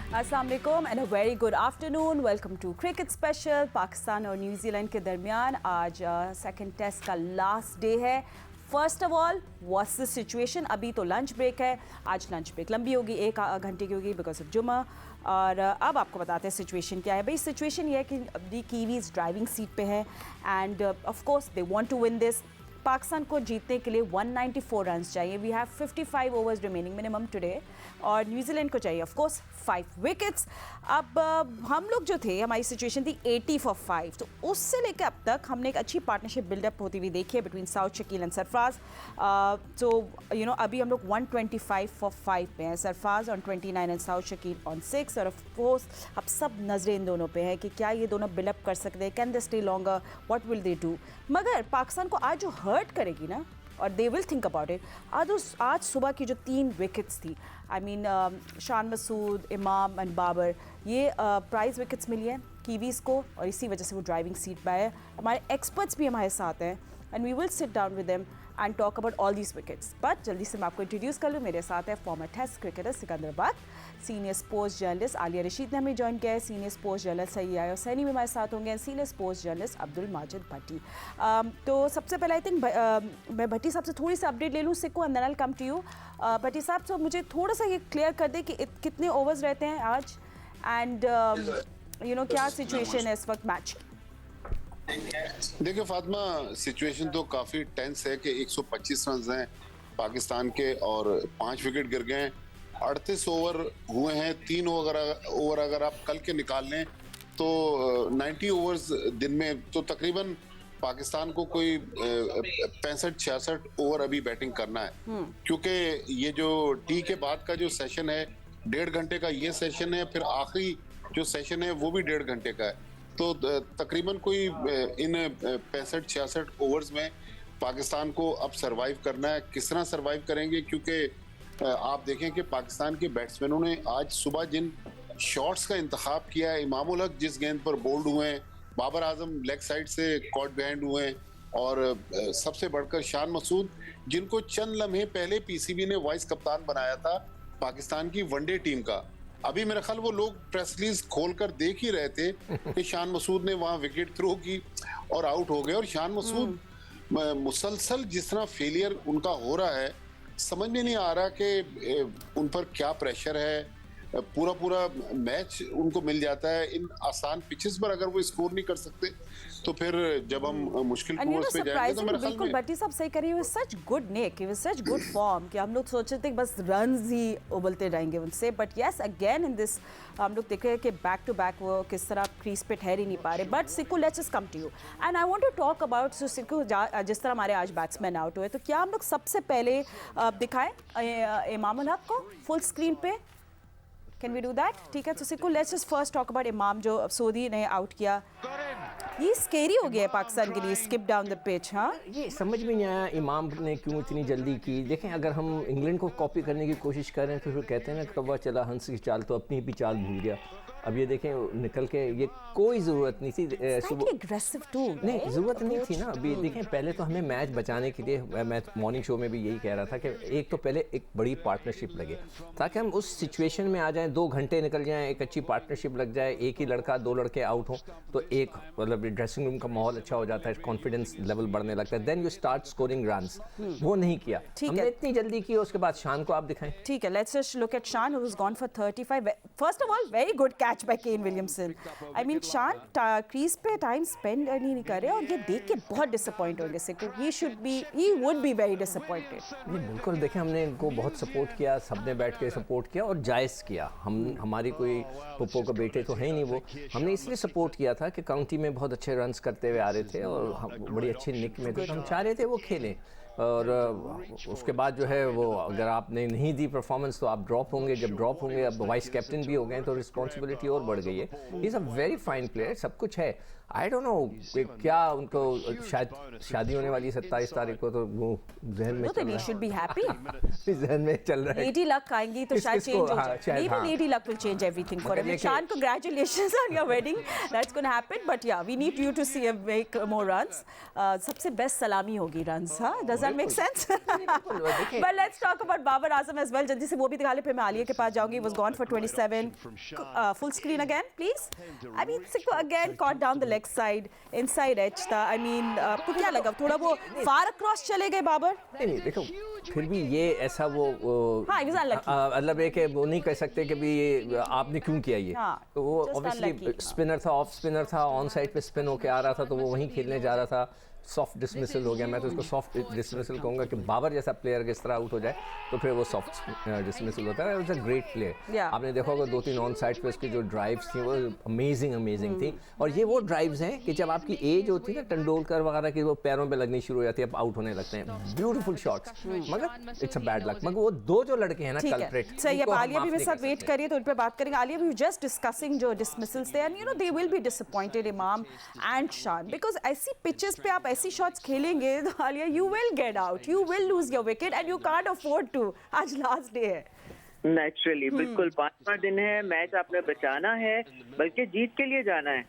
अस्सलाम वालेकुम and a very good afternoon. Welcome to cricket special. Pakistan और न्यूजीलैंड के दरमियान आज सेकंड टेस्ट का लास्ट डे है। First of all what's the situation? अभी तो लंच ब्रेक है, आज लंच ब्रेक लंबी होगी, 1 घंटे की होगी बिकॉज ऑफ जुमा। और अब आपको बताते हैं सिचुएशन क्या है। भाई सिचुएशन ये है कि अभी कीवीज ड्राइविंग सीट पे है and of course they want to win this. Pakistan को जीतने के लिए 194 रन चाहिए। We have 55 overs remaining minimum today. और न्यूजीलैंड को चाहिए ऑफ कोर्स 5 विकेट्स। अब हम लोग जो थे, हमारी सिचुएशन थी 80 फॉर 5, तो उससे लेकर अब तक हमने एक अच्छी पार्टनरशिप बिल्डअप होती हुई देखी है between south Shakeel and Sarfaraz. तो यू नो अभी हम लोग 125 फॉर 5 पे हैं, Sarfaraz on 29 and south Shakeel on 6। और ऑफ कोर्स अब सब नजरें इन दोनों पे हैं कि क्या ये दोनों बिल्डअप कर सकते हैं, can they stay longer, what will they do. मगर पाकिस्तान को आज जो हर्ट करेगी ना, और they will think about it, आज सुबह की जो 3 विकेट्स थी, आई मीन शान मसूद, इमाम एंड बाबर, ये प्राइज विकेट्स मिली हैं कीवीज़ को और इसी वजह से वो ड्राइविंग सीट पर है। हमारे एक्सपर्ट्स भी हमारे साथ हैं and we will sit down with them and talk about all these wickets. But जल्दी से मैं आपको इंट्रोड्यूस कर लूँ। मेरे साथ है former test cricketer Secunderabad, senior sports journalist Aaliya Rashid ने हमें ज्वाइन किया है, senior sports journalist Syed Hussaini भी हमारे साथ होंगे, senior sports journalist Abdul Majid Bhatti. तो सबसे पहले आई थिंक मैं भट्टी साहब से थोड़ी सी अपडेट ले लूँ Siku and then I will come to you. Bhatti sahab, तो मुझे थोड़ा सा ये क्लियर कर दे कि कितने ओवर्स रहते हैं आज एंड यू नो क्या सिचुएशन है इस वक्त मैच? देखिए फातिमा, सिचुएशन तो काफी टेंस है कि 125 रन हैं पाकिस्तान के और 5 विकेट गिर गए हैं। 38 ओवर हुए हैं, 3 ओवर अगर आप कल के निकाल लें तो 90 ओवर्स दिन में, तो तकरीबन पाकिस्तान को कोई 65-66 ओवर अभी बैटिंग करना है। क्योंकि ये जो टी के बाद का जो सेशन है 1.5 घंटे का ये सेशन है, फिर आखिरी जो सेशन है वो भी 1.5 घंटे का है। तो तकरीबन कोई इन 65-66 ओवर्स में पाकिस्तान को अब सरवाइव करना है। किस तरह सरवाइव करेंगे, क्योंकि आप देखें कि पाकिस्तान के बैट्समैनों ने आज सुबह जिन शॉट्स का इंतखाब किया है, इमामुल हक जिस गेंद पर बोल्ड हुए हैं, बाबर आजम लेग साइड से कॉट बिहाइंड हुए हैं, और सबसे बढ़कर शान मसूद जिनको चंद लम्हे पहले पीसीबी ने वाइस कप्तान बनाया था पाकिस्तान की वनडे टीम का। अभी मेरा ख्याल वो लोग प्रेस रिलीज खोलकर देख ही रहे थे कि शान मसूद ने वहां विकेट थ्रो की और आउट हो गए। और शान मसूद मुसलसल जिस तरह फेलियर उनका हो रहा है, समझ में नहीं आ रहा कि उन पर क्या प्रेशर है। पूरा मैच उनको मिल जाता है इन आसान पिचेस पर। अगर वो स्कोर नहीं कर सकते तो फिर जब हम मुश्किल कोर्स पे जाएंगे तो मेरे ख्याल बिल्कुल भट्टी साहब सही कह रही है। सच गुड निक, सच गुड फॉर्म कि हम लोग सोच रहे थे बस रन्स ही उबलते रहेंगे उनसे। But yes again in this हम लोग देख रहे हैं कि बैक टू बैक वो किस तरह क्रीज पे ठहर ही नहीं पा रहे। But Sikku, let's just come to you and I want to talk about Sikku. जिस तरह हमारे आज बैट्समैन आउट हुए, तो क्या हम लोग सबसे पहले दिखाएं इमामुल हक को फुल स्क्रीन पे? Can we do that? ठीक है, तो Sikku let's just first talk about Imam जो सऊदी ने आउट किया। ये स्केरी हो गया है पाकिस्तान के लिए, स्किप डाउन द पिच। हाँ, ये समझ में नहीं आया इमाम ने क्यों इतनी जल्दी की। देखें, अगर हम इंग्लैंड को कॉपी करने की कोशिश कर रहे हैं तो फिर कहते हैं ना कौवा चला हंस की चाल, तो अपनी भी चाल भूल गया। अब ये देखें निकल के, ये कोई ज़रूरत नहीं थी एग्रेसिव टू नहीं, ज़रूरत नहीं थी ना। अभी देखें, पहले तो हमें मैच बचाने के लिए, मैं मॉर्निंग शो में भी यही कह रहा था कि एक तो पहले एक बड़ी पार्टनरशिप लगे ताकि हम उस सिचुएशन में आ जाएं, 2 घंटे निकल जाएं, एक अच्छी पार्टनरशिप लग जाए, एक ही लड़का 2 लड़के आउट हों तो एक मतलब ड्रेसिंग रूम का माहौल अच्छा हो जाता है, कॉन्फिडेंस लेवल बढ़ने लगता है, then you start scoring runs. वो नहीं किया हमने, इतनी जल्दी की। उसके बाद शान को आप दिखाएं। ठीक है, let's just look at Shan who has gone for 35। First of all very good catch by Kane Williamson. I mean Shan crease पे टाइम स्पेंड नहीं कर रहे और ये देख के बहुत डिसअपॉइंट होंगे सिक्कू। He would be very disappointed. नहीं बिल्कुल, देखें हमने इनको बहुत सपोर्ट किया, सबने बैठ के सपोर्ट किया और जायज़ किया। हमारी कोई पप्पो का बेटे तो है ही नहीं, वो हमने इसलिए सपोर्ट किया था कि काउंटी में बहुत अच्छे रन्स करते हुए आ रहे थे और हम बड़ी अच्छी निक में थे, तो हम चाह रहे थे वो खेलें। और उसके बाद जो है वो, अगर आपने नहीं दी परफॉर्मेंस तो आप ड्रॉप होंगे। जब ड्रॉप होंगे, अब वाइस कैप्टन भी हो गए तो रिस्पॉन्सिबिलिटी और बढ़ गई है। He is a very fine player, सब कुछ है। आई डोंट नो क्या उनको शायद शादी होने वाली 27 तारीख को, तो वो जहन में तो शुड बी हैप्पी, जहन में चल रहा है। लेडी लक आएंगी तो शायद चेंज हो जाए। Maybe lady luck will change everything for him. Shan, congratulations on your wedding. That's going to happen. But yeah, we need you to see him make more runs. सबसे best सलामी होगी runs, हाँ? Does that that make sense? But let's talk about Babar Azam as well. जल्दी से वो भी दिखा ले, फिर मैं आलिया के पास जाऊंगी. Was gone for 27. Full screen again, please. I mean, Sicko again caught down the leg side, inside edge था. I mean, आपको क्या लगा? थोड़ा वो far across चले गए बाबर? नहीं देखो, फिर भी ये ऐसा वो हाँ, he was unlucky. मतलब है कि वो नहीं कह सकते कि भी ये आपने क्यों किया ये. हाँ, तो वो just ऑब्वियसली unlucky. स्पिनर था, ऑफ स्पिनर था, ऑन साइड पे स्पिन होके आ रहा था, तो वो वहीं खेलने जा रहा था. सॉफ्ट डिसमिसल हो गया. मैं तो इसको सॉफ्ट डिसमिसल कहूँगा कि बाबर जैसा प्लेयर अगर इस तरह आउट हो जाए तो फिर वो सॉफ्ट डिसमिसल होता है. It's a great player. आपने देखा होगा 2-3 ऑन साइड पे उसकी जो ड्राइव्स थी वो अमेजिंग थी. और ये वो ड्राइव्स हैं कि जब आपकी एज होती है ना, तेंदुलकर वगैरह की, वो पैरों पे लगनी शुरू हो जाती है, अब आउट होने लगते हैं. ब्यूटीफुल शॉट्स, मगर इट्स अ बैड लक. मगर वो दो जो लड़के हैं ना कल्प्रिट, सही है. आलिया भी मेरे साथ वेट करिए तो उन पे बात करेंगे. आलिया भी जस्ट डिस्कसिंग जो डिसमिसल्स थे, and you know they will be disappointed, Imam and Shan, because ऐसी पिचेस पे आप ऐसी शॉट्स खेलेंगे तो Aaliya you will get out, you will lose your wicket and you can't afford to. आज लास्ट डे है. नेचुरली बिल्कुल 5वां दिन है, मैच आपने बचाना है, बल्कि जीत के लिए जाना है.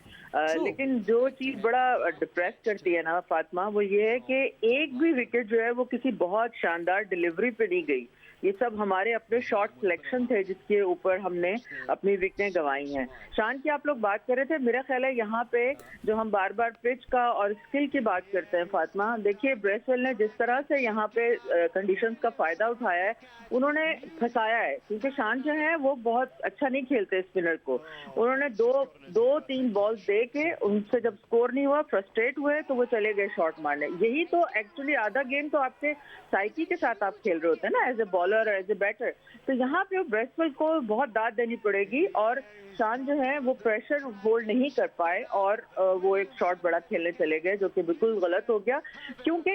लेकिन जो चीज बड़ा डिप्रेस करती है ना फातिमा, वो ये है कि एक भी विकेट जो है वो किसी बहुत शानदार डिलीवरी पे नहीं गई. ये सब हमारे अपने शॉट सिलेक्शन थे जिसके ऊपर हमने अपनी विकेटें गंवाई हैं. शान की आप लोग बात कर रहे थे, मेरा ख्याल है यहाँ पे जो हम बार बार पिच का और स्किल की बात करते हैं फातिमा, देखिए ब्रेसवेल ने जिस तरह से यहाँ पे कंडीशंस का फायदा उठाया है, उन्होंने फंसाया है. क्योंकि शान जो है वो बहुत अच्छा नहीं खेलते स्पिनर को. उन्होंने दो तीन बॉल्स दे के उनसे जब स्कोर नहीं हुआ, फ्रस्ट्रेट हुए, तो वो चले गए शॉट मारने. यही तो एक्चुअली आधा गेम तो आपके साइकी के साथ आप खेल रहे होते हैं ना, एज ए बॉलर और एज ए बैटर. तो यहाँ पे ब्रेसवेल को बहुत दाद देनी पड़ेगी. और शान जो है वो प्रेशर होल्ड नहीं कर पाए और वो एक शॉट बड़ा खेलने चले गए, जो कि बिल्कुल गलत हो गया. क्योंकि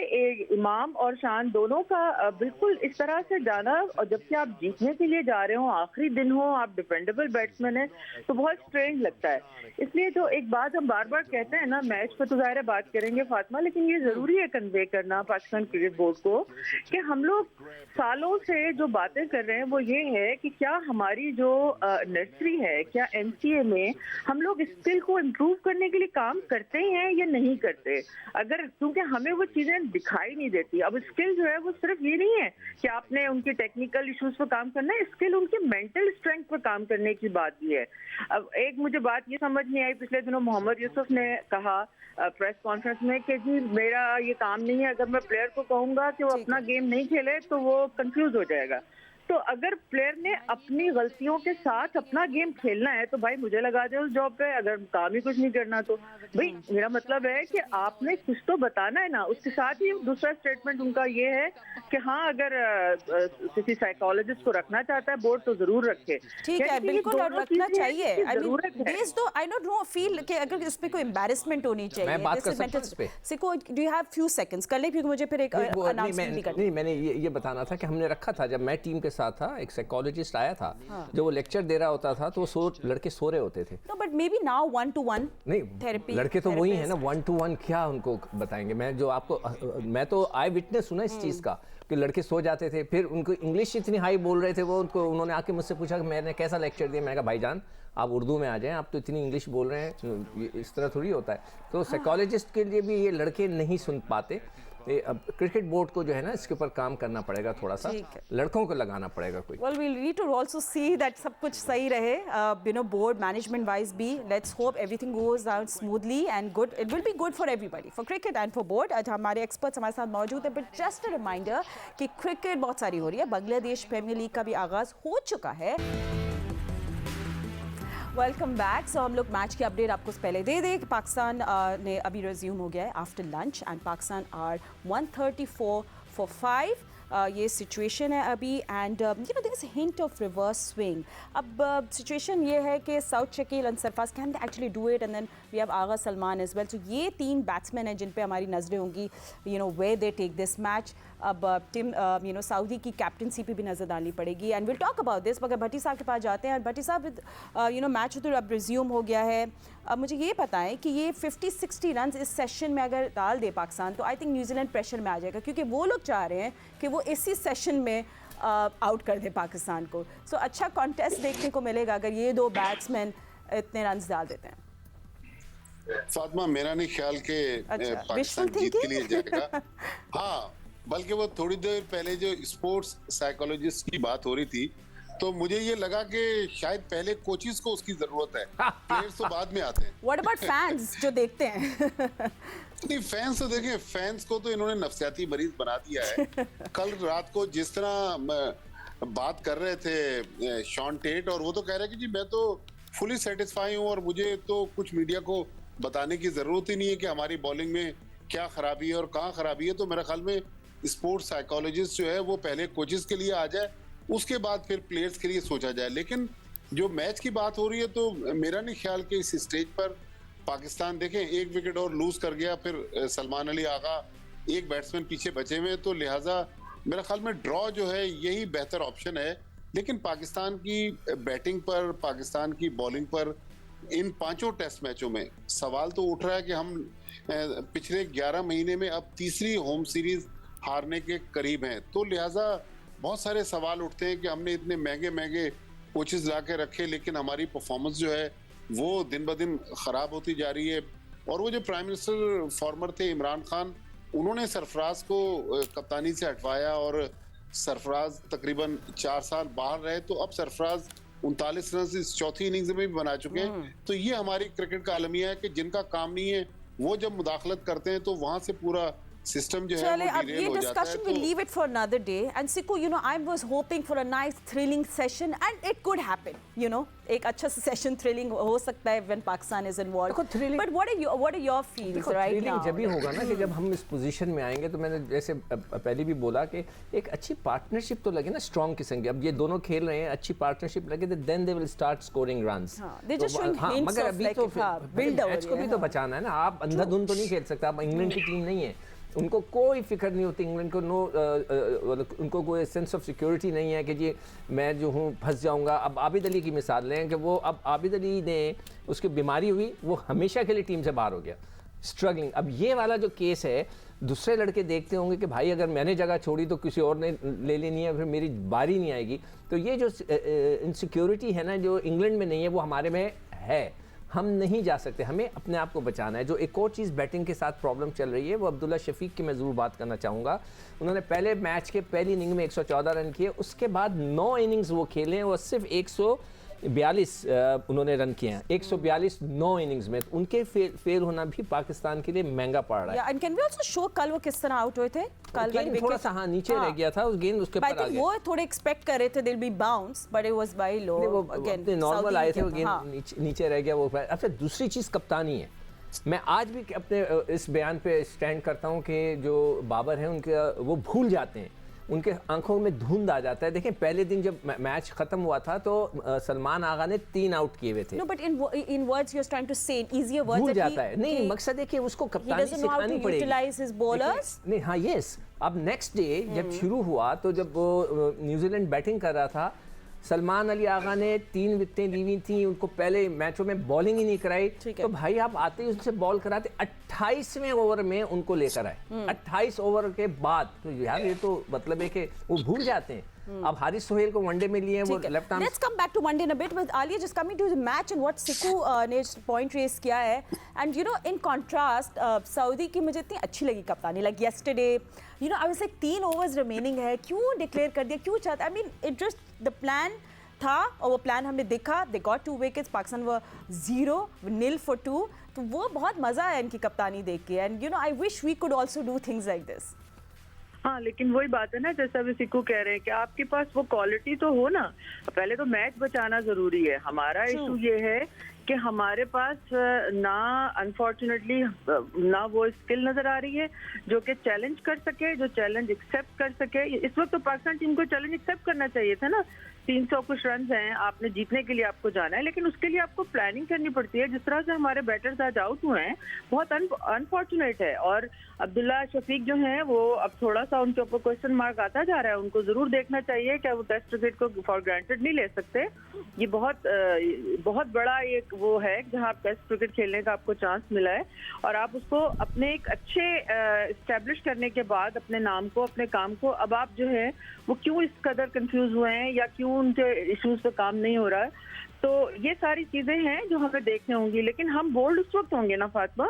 इमाम और शान दोनों का बिल्कुल इस तरह से जाना, और जबकि आप जीतने के लिए जा रहे हो, आखिरी दिन हो, आप डिपेंडेबल बैट्समैन है, तो बहुत स्ट्रेंज लगता है. इसलिए जो एक बात हम बार बार कहते हैं ना, मैच पे तो ज़ाहिर है बात करेंगे फातिमा, लेकिन ये जरूरी है कन्वे करना पाकिस्तान क्रिकेट बोर्ड को कि हम लोग सालों से जो बातें कर रहे हैं वो ये है कि क्या हमारी जो नर्सरी है, क्या एमसीए में हम लोग स्किल को इम्प्रूव करने के लिए काम करते हैं या नहीं करते. अगर क्योंकि हमें वो चीज़ें दिखाई नहीं देती. अब स्किल जो है वो सिर्फ ये नहीं है कि आपने उनके टेक्निकल इश्यूज पर काम करना है, स्किल उनके मेंटल स्ट्रेंथ पर काम करने की बात भी है. अब एक मुझे बात ये समझ नहीं आई, पिछले दिनों मोहम्मद यूसुफ ने कहा प्रेस कॉन्फ्रेंस में कि जी मेरा ये काम नहीं है, अगर मैं प्लेयर को कहूँगा कि वो अपना गेम नहीं खेले तो वो कंफ्यूज हो जाएगा. तो अगर प्लेयर ने अपनी गलतियों के साथ अपना गेम खेलना है तो भाई मुझे लगा दे उस जॉब पे. अगर काम ही कुछ नहीं करना तो भाई मेरा मतलब है कि आपने कुछ तो बताना है ना. उसके साथ ही दूसरा स्टेटमेंट उनका ये है कि हाँ, अगर किसी साइकोलॉजिस्ट को रखना चाहता है बोर्ड तो जरूर रखे. ठीक है, बिल्कुल रखना चाहिए. आई डोंट नो फील कि अगर इस पे कोई एम्बैरेसमेंट होनी चाहिए. मैं बात कर सकता हूं इस पे. Siku, do you have few seconds कर ले, क्योंकि मुझे फिर एक अनाउंसमेंट भी करना. नहीं, मैंने ये बताना था कि हमने रखा था, जब मैं टीम के साथ था, एक साइकोलॉजिस्ट आया था. जो वो लेक्चर दे रहा होता था तो वो लड़के सो रहे होते थे. No, but maybe now 1-to-1 नहीं, थेरेपी. लड़के तो वही है ना, 1-to-1 क्या उनको बताएंगे. मैं तो आई विटनेस हूं ना इस चीज का, कि लड़के सो जाते थे, फिर उनको इंग्लिश इतनी हाई बोल रहे थे, उन्होंने आके मुझसे पूछा कि मैंने कैसा लेक्चर दिया. मैंने कहा भाईजान आप उर्दू में आ जाएं, आप तो इतनी इंग्लिश बोल रहे हैं, इस तरह थोड़ी होता है. तो साइकोलॉजिस्ट के लिए भी ये लड़के नहीं सुन पाते. अब क्रिकेट बोर्ड को जो है ना इसके ऊपर काम करना पड़ेगा, थोड़ा सा लड़कों को लगाना पड़ेगा कोई. Well, we'll need to also see that सब कुछ सही रहे, you know, board management wise भी. Let's hope everything goes out smoothly and good. It will be good for everybody, for cricket and for board. आज हमारे experts हमारे साथ मौजूद हैं. But just a reminder कि क्रिकेट बहुत सारी हो रही है. बांग्लादेश प्रीमियर लीग का भी आगाज हो चुका है. Welcome back. सो हम लोग मैच की अपडेट आपको पहले दे दें कि पाकिस्तान ने अभी रिज्यूम हो गया है after lunch, and Pakistan are 134 for 5. ये सिचुएशन है अभी, and you know there is a hint of reverse swing. अब सिचुएशन ये है कि Saud Shakeel and Sarfaraz can they actually do it, and then we have Agha Salman as well. So ये 3 बैट्समैन हैं जिन पे हमारी नजरें होंगी, you know way they take this match. अब टीम यू नो सऊदी की कैप्टनसी पे भी नजर डालनी पड़ेगी, and will talk about this. मगर भट्टी साहब के पास जाते हैं. भट्टी साहब, यू नो मैच तो अब रिज्यूम हो गया है. अब मुझे ये पता है कि ये 50-60 रन इस सेशन में अगर डाल दे पाकिस्तान, तो आई थिंक न्यूजीलैंड प्रेशर में आ जाएगा, क्योंकि वो लोग चाह रहे हैं कि वो इसी सेशन में आउट कर दे पाकिस्तान को. सो अच्छा कॉन्टेस्ट देखने को मिलेगा अगर ये 2 बैट्समैन इतने रन डाल देते हैं. फातिमा, मेरा नहीं ख्याल कि पाकिस्तान जीत के लिए जाएगा. हाँ, बल्कि वो थोड़ी देर पहले जो स्पोर्ट्स साइकोलॉजिस्ट की बात हो रही थी, तो मुझे ये लगा कि शायद पहले कोचेस को उसकी जरूरत है, प्लेयर्स तो बाद में आते हैं। व्हाट अबाउट फैंस जो देखते हैं? नहीं, फैंस तो देखें, फैंस को तो इन्होंने नफसियाती मरीज बना दिया है। कल रात को जिस तरह बात कर रहे थे शॉन टेट, और वो तो कह रहे हैं कि जी मैं तो फुली सेटिस्फाई हूँ और मुझे तो कुछ मीडिया को बताने की जरूरत ही नहीं है कि हमारी बॉलिंग में क्या खराबी है और कहाँ खराबी है। तो मेरे ख्याल में स्पोर्ट्स साइकोलॉजिस्ट जो है वो पहले कोचेस के लिए आ जाए, उसके बाद फिर प्लेयर्स के लिए सोचा जाए। लेकिन जो मैच की बात हो रही है, तो मेरा नहीं ख्याल कि इस स्टेज पर पाकिस्तान, देखें, एक विकेट और लूज कर गया, फिर सलमान अली आगा एक बैट्समैन पीछे बचे हुए, तो लिहाजा मेरा ख्याल में ड्रॉ जो है यही बेहतर ऑप्शन है। लेकिन पाकिस्तान की बैटिंग पर, पाकिस्तान की बॉलिंग पर इन 5 टेस्ट मैचों में सवाल तो उठ रहा है कि हम पिछले 11 महीने में अब तीसरी होम सीरीज हारने के करीब हैं। तो लिहाजा बहुत सारे सवाल उठते हैं कि हमने इतने महंगे महंगे कोचेस ला के रखे, लेकिन हमारी परफॉर्मेंस जो है वो दिन ब दिन खराब होती जा रही है। और वो जो प्राइम मिनिस्टर फॉर्मर थे इमरान खान, उन्होंने सरफराज को कप्तानी से हटवाया और सरफराज तकरीबन 4 साल बाहर रहे, तो अब सरफराज 39 रन इस चौथी इनिंग्स में भी बना चुके हैं। तो ये हमारी क्रिकेट का अलमिया है कि जिनका काम नहीं है वो जब मुदाखलत करते हैं तो वहां से पूरा सिस्टम जो है चले, वो अब डिरेल ये हो जाता है। Discussion we leave it for another day. And Siku, you know, I was hoping for a nice thrilling session and it could happen, you know, एक अच्छा सा सेशन थ्रिलिंग हो सकता है व्हेन पाकिस्तान इज इन्वॉल्व्ड। देखो, thrilling- but what are your feelings right thrilling now? जब भी होगा ना कि जब हम इस पोजीशन में आएंगे, तो मैंने जैसे पहले भी बोला कि एक अच्छी पार्टनरशिप तो लगे ना, स्ट्रॉन्ग किस्म की। अब ये दोनों खेल रहे हैं, अच्छी पार्टनरशिप लगे, तो then they will start scoring runs. they just showing hints मगर of अभी like तो build over मैच को भी तो बचाना है ना। आप अंधाधुंध तो नहीं खेल सकता। आप इंग्लैंड की टीम नहीं है, उनको कोई फिक्र नहीं होती इंग्लैंड को। उनको कोई सेंस ऑफ सिक्योरिटी नहीं है कि जी मैं जो हूँ फंस जाऊंगा। अब आबिद अली की मिसाल लें कि वो, अब आबिद अली ने, उसकी बीमारी हुई, वो हमेशा के लिए टीम से बाहर हो गया, स्ट्रगलिंग। अब ये वाला जो केस है, दूसरे लड़के देखते होंगे कि भाई अगर मैंने जगह छोड़ी तो किसी और ने ले लेनी है, फिर मेरी बारी नहीं आएगी। तो ये जो इनसिक्योरिटी है ना, जो इंग्लैंड में नहीं है, वो हमारे में है। हम नहीं जा सकते, हमें अपने आप को बचाना है। जो एक और चीज़ बैटिंग के साथ प्रॉब्लम चल रही है, वो अब्दुल्ला शफीक की मैं ज़रूर बात करना चाहूँगा। उन्होंने पहले मैच के पहली इनिंग में 114 रन किए, उसके बाद 9 इनिंग्स वो खेले और सिर्फ 142 उन्होंने रन किए हैं। 142 9 इनिंग्स में। उनके फेल होना भी पाकिस्तान के लिए महंगा पड़ रहा है। And can we also show कल वो किस तरह आउट हुए थे? कल गेंद थोड़ा सा नीचे रह गया था, उस गेंद उसके ऊपर आ गया। वो थोड़े एक्सपेक्ट कर रहे थे दिल be bounce, but it was by low. वो अगेन नॉर्मल आए थे, वो गेंद नीचे रह गया वो। अच्छा, दूसरी चीज़ कप्तानी है। मैं आज भी अपने इस बयान पे स्टैंड करता हूँ कि जो बाबर हैं उनके, वो भूल जाते हैं, उनके आंखों में धुंध आ जाता है। देखें, पहले दिन जब मैच खत्म हुआ था तो सलमान आगा ने 3 आउट किए हुए थे। No, but in words you are trying to say, in easier words, भूल जाता है। नहीं, मकसद है कि उसको कप्तानी सिखानी पड़ेगी। Utilise his bowlers. नहीं, हाँ, यस। अब नेक्स्ट डे जब शुरू हुआ, तो जब वो न्यूजीलैंड बैटिंग कर रहा था, सलमान अली आगा ने 3 विकेटें ली हुई थी, उनको पहले मैचों में बॉलिंग ही नहीं कराई। तो भाई आप आते ही उनसे बॉल कराते, 28वें ओवर में उनको लेकर आए। 28 ओवर के बाद तो यार, ये तो मतलब है कि वो भूल जाते हैं। अब हारिस सोहेल को वनडे में लिए, वो left arm. Let's come back to one day in a bit, but Aaliya just coming to the match and what Siku ने पॉइंट रेस किया है। And you know, in contrast Saudi की मुझे इतनी अच्छी लगी कप्तानी। Like yesterday, you know, I was like 3 overs remaining है, क्यों डिक्लेयर कर दिया, क्यों चाहता? I mean it just the plan था और वो प्लान हमें दिखा। दे गॉट 2 विकेट्स, पाकिस्तान वो 0-0 for 2। तो वो बहुत मजा आया इनकी कप्तानी देख के। And you know, I wish we could also do things like this. हाँ, लेकिन वही बात है ना, जैसा अभी सिक्कू कह रहे हैं कि आपके पास वो क्वालिटी तो हो ना। पहले तो मैच बचाना जरूरी है। हमारा इशू ये है कि हमारे पास ना अनफॉर्चुनेटली ना वो स्किल नजर आ रही है जो कि चैलेंज कर सके, जो चैलेंज एक्सेप्ट कर सके। इस वक्त तो पाकिस्तान टीम को चैलेंज एक्सेप्ट करना चाहिए था ना। 300 कुछ रन हैं, आपने जीतने के लिए आपको जाना है, लेकिन उसके लिए आपको प्लानिंग करनी पड़ती है। जिस तरह से हमारे बैटर्स आज आउट हुए हैं, बहुत अनफॉर्चुनेट है। और अब्दुल्ला शफीक जो हैं, वो अब थोड़ा सा उनके ऊपर क्वेश्चन मार्क आता जा रहा है। उनको जरूर देखना चाहिए कि वो टेस्ट क्रिकेट को फॉर ग्रांटेड नहीं ले सकते। ये बहुत बड़ा एक वो है जहां आप टेस्ट क्रिकेट खेलने का आपको चांस मिला है, और आप उसको अपने एक अच्छे एस्टेब्लिश करने के बाद अपने नाम को, अपने काम को, अब आप जो है वो क्यों इस कदर कंफ्यूज हुए हैं या क्यों उनके इश्यूज पे काम नहीं हो रहा है। तो ये सारी चीजें हैं जो हमें देखने होंगी। लेकिन हम बोल्ड उस वक्त होंगे ना फातिमा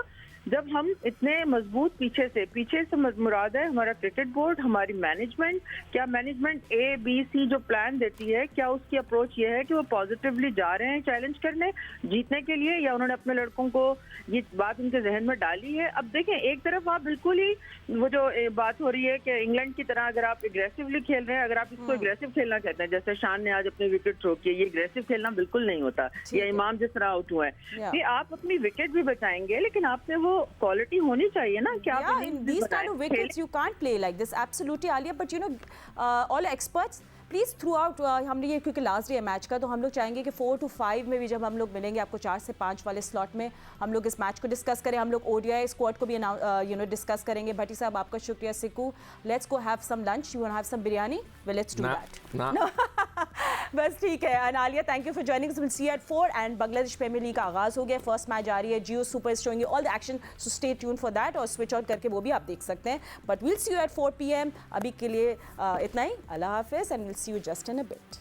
जब हम इतने मजबूत पीछे से मुराद है हमारा क्रिकेट बोर्ड, हमारी मैनेजमेंट, क्या मैनेजमेंट ABC जो प्लान देती है, क्या उसकी अप्रोच ये है कि वो पॉजिटिवली जा रहे हैं चैलेंज करने जीतने के लिए, या उन्होंने अपने लड़कों को ये बात उनके जहन में डाली है? अब देखें, एक तरफ आप बिल्कुल ही वो जो बात हो रही है कि इंग्लैंड की तरह अगर आप एग्रेसिवली खेल रहे हैं, अगर आप इसको एग्रेसिव खेलना चाहते हैं, जैसे शान ने आज अपने विकेट थ्रो किए, ये एग्रेसिव खेलना बिल्कुल नहीं होता, या इमाम जिस तरह आउट हुआ है कि आप अपनी विकेट भी बचाएंगे, लेकिन आप में वो क्वालिटी होनी चाहिए ना कि आप these kind of wickets you can't play like this, absolutely Alia, but you know all experts please through out हमने ये, क्योंकि लास्ट डे है मैच का, तो हम लोग चाहेंगे कि 4 to 5 में भी जब हम लोग मिलेंगे आपको 4 से 5 वाले स्लॉट में हम लोग इस मैच को डिस्कस करें, हम लोग ODI स्क्वाड को भी डिस्कस करेंगे। भट्टी साहब आपका शुक्रिया। Siku, let's go have some lunch, you want have some biryani? Well let's do that. बस ठीक है। And Aaliya, thank you for joining us, will see you at 4। And Bangladesh premier league का आगाज़ हो गया, फर्स्ट मैच आ रही है, Geo super showing all the action, so stay tune for that, और स्विच आउट करके वो भी आप देख सकते हैं। But will see you at 4 PM। अभी के लिए इतना ही, अल्लाह हाफिज़, and will see you just in a bit.